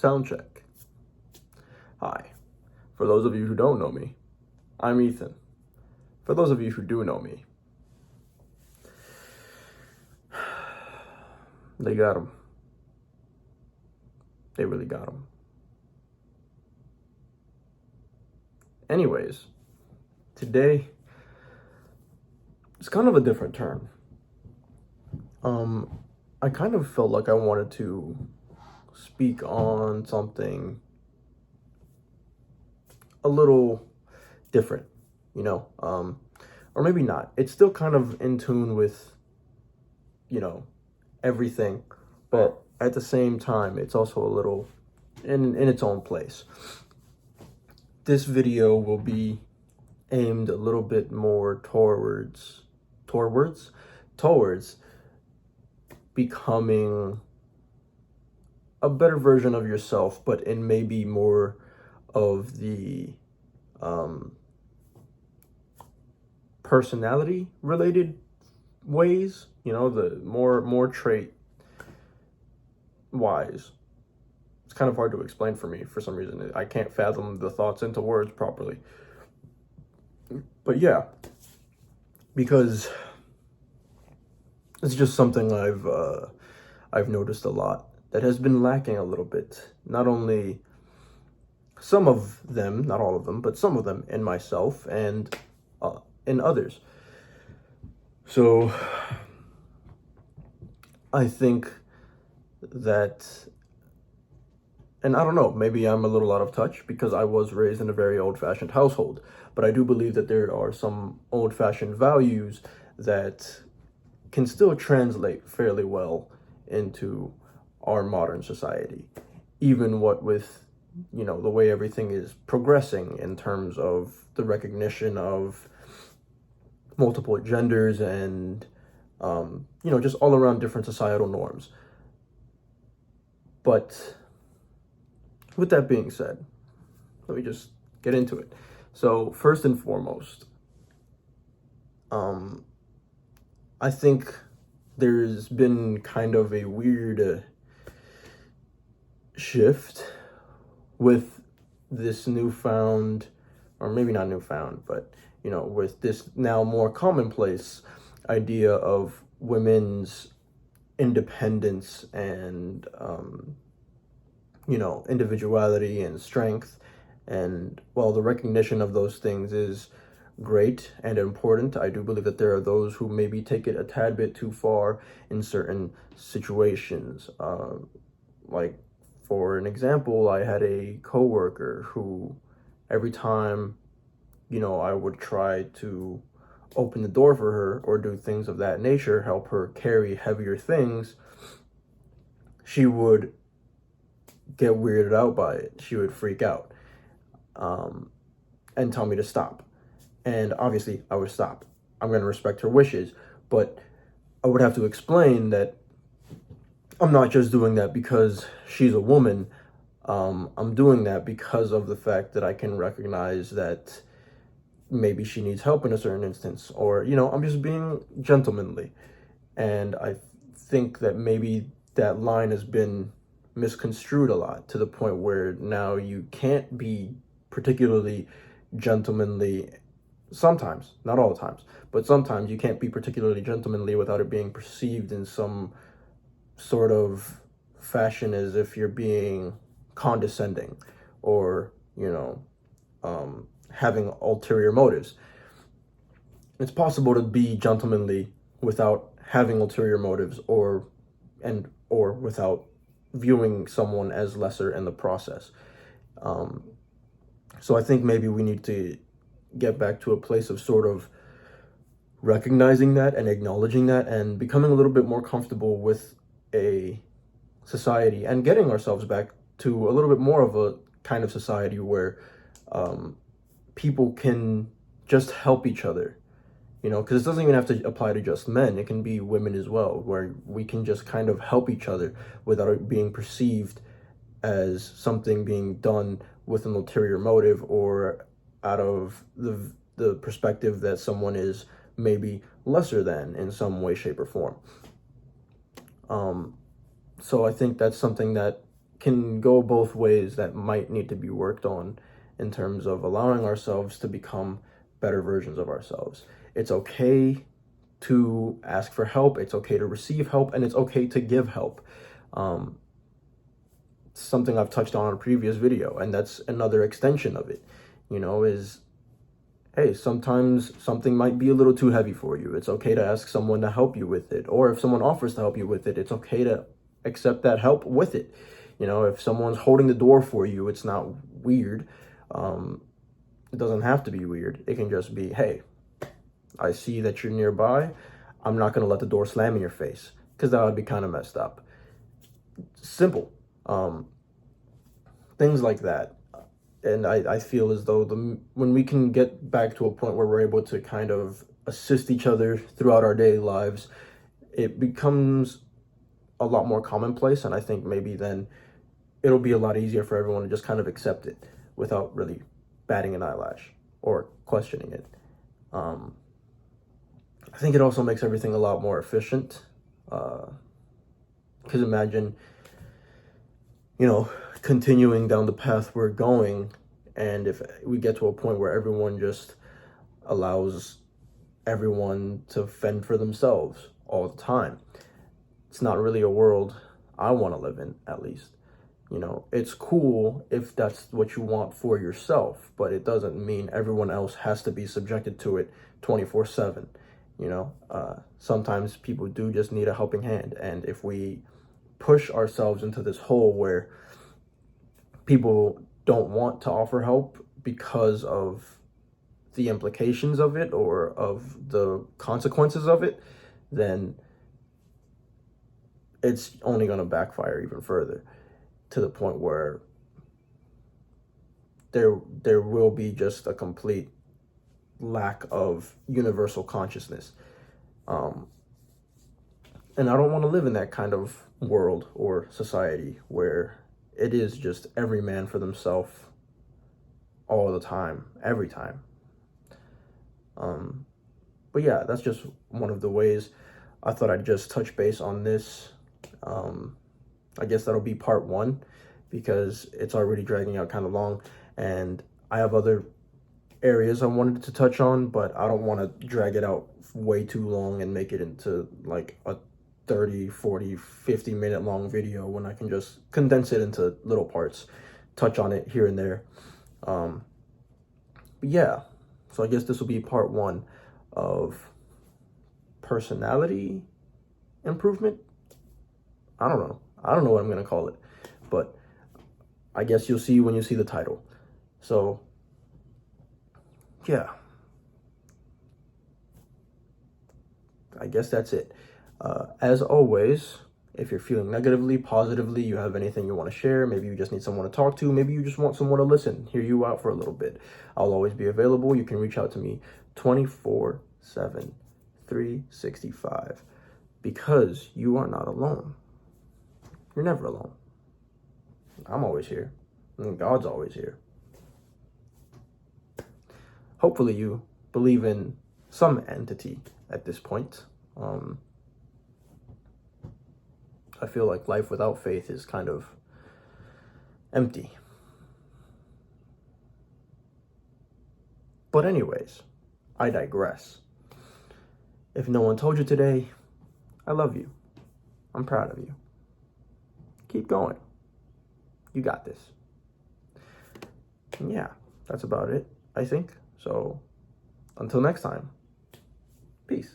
Sound check. Hi. For those of you who don't know me, I'm Ethan. For those of you who do know me, they got him. They really got him. Anyways, today it's kind of a different turn. I kind of felt like I wanted to speak on something a little different, or maybe not. It's still kind of in tune with, everything, but at the same time, it's also a little in its own place. This video will be aimed a little bit more towards becoming a better version of yourself, but in maybe more of the personality related ways, the more trait wise. It's kind of hard to explain for me for some reason. I can't fathom the thoughts into words properly. But yeah, because it's just something I've noticed a lot that has been lacking a little bit. Not only some of them, not all of them, but some of them in myself and in others. So I think that, and I don't know, maybe I'm a little out of touch because I was raised in a very old-fashioned household, but I do believe that there are some old-fashioned values that can still translate fairly well into our modern society, even what with, the way everything is progressing in terms of the recognition of multiple genders and, just all around different societal norms. But with that being said, let me just get into it. So first and foremost, I think there's been kind of a weird shift with this newfound, or maybe not newfound, but, with this now more commonplace idea of women's independence and, individuality and strength. And while the recognition of those things is great and important, I do believe that there are those who maybe take it a tad bit too far in certain situations. Like, for an example, I had a coworker who every time, I would try to open the door for her or do things of that nature, help her carry heavier things, she would get weirded out by it. She would freak out and tell me to stop. And obviously, I would stop. I'm going to respect her wishes, but I would have to explain that I'm not just doing that because she's a woman. I'm doing that because of the fact that I can recognize that maybe she needs help in a certain instance, or, I'm just being gentlemanly. And I think that maybe that line has been misconstrued a lot to the point where now you can't be particularly gentlemanly. Sometimes, not all the times, but sometimes you can't be particularly gentlemanly without it being perceived in some sort of fashion as if you're being condescending or, having ulterior motives. It's possible to be gentlemanly without having ulterior motives or without viewing someone as lesser in the process. So I think maybe we need to get back to a place of sort of recognizing that and acknowledging that and becoming a little bit more comfortable with a society and getting ourselves back to a little bit more of a kind of society where people can just help each other, because it doesn't even have to apply to just men. It can be women as well, where we can just kind of help each other without it being perceived as something being done with an ulterior motive or out of the perspective that someone is maybe lesser than in some way, shape, or form. So I think that's something that can go both ways that might need to be worked on in terms of allowing ourselves to become better versions of ourselves. It's okay to ask for help, it's okay to receive help, and it's okay to give help. Something I've touched on in a previous video, and that's another extension of it, is, hey, sometimes something might be a little too heavy for you. It's okay to ask someone to help you with it. Or if someone offers to help you with it, it's okay to accept that help with it. If someone's holding the door for you, it's not weird. It doesn't have to be weird. It can just be, hey, I see that you're nearby. I'm not going to let the door slam in your face, because that would be kind of messed up. Simple. Things like that. And I feel as though when we can get back to a point where we're able to kind of assist each other throughout our daily lives, it becomes a lot more commonplace. And I think maybe then it'll be a lot easier for everyone to just kind of accept it without really batting an eyelash or questioning it. I think it also makes everything a lot more efficient. Because imagine, continuing down the path we're going, and if we get to a point where everyone just allows everyone to fend for themselves all the time, it's not really a world I want to live in, at least. It's cool if that's what you want for yourself, but it doesn't mean everyone else has to be subjected to it 24/7. Sometimes people do just need a helping hand, and if we push ourselves into this hole where people don't want to offer help because of the implications of it or of the consequences of it, then it's only going to backfire even further, to the point where there will be just a complete lack of universal consciousness. And I don't want to live in that kind of world or society where it is just every man for themselves all the time, every time. But yeah, that's just one of the ways I thought I'd just touch base on this. I guess that'll be part 1, because it's already dragging out kind of long, and I have other areas I wanted to touch on, but I don't want to drag it out way too long and make it into like a 30, 40, 50 minute long video when I can just condense it into little parts, touch on it here and there. But yeah, so I guess this will be part 1 of personality improvement. I don't know what I'm going to call it, but I guess you'll see when you see the title. So yeah, I guess that's it. As always, if you're feeling negatively, positively, you have anything you want to share, maybe you just need someone to talk to, maybe you just want someone to listen, hear you out for a little bit, I'll always be available. You can reach out to me 24/7, 365, because you are not alone. You're never alone. I'm always here, and God's always here. Hopefully you believe in some entity at this point. I feel like life without faith is kind of empty. But anyways, I digress. If no one told you today, I love you. I'm proud of you. Keep going. You got this. And yeah, that's about it, I think. So until next time, peace.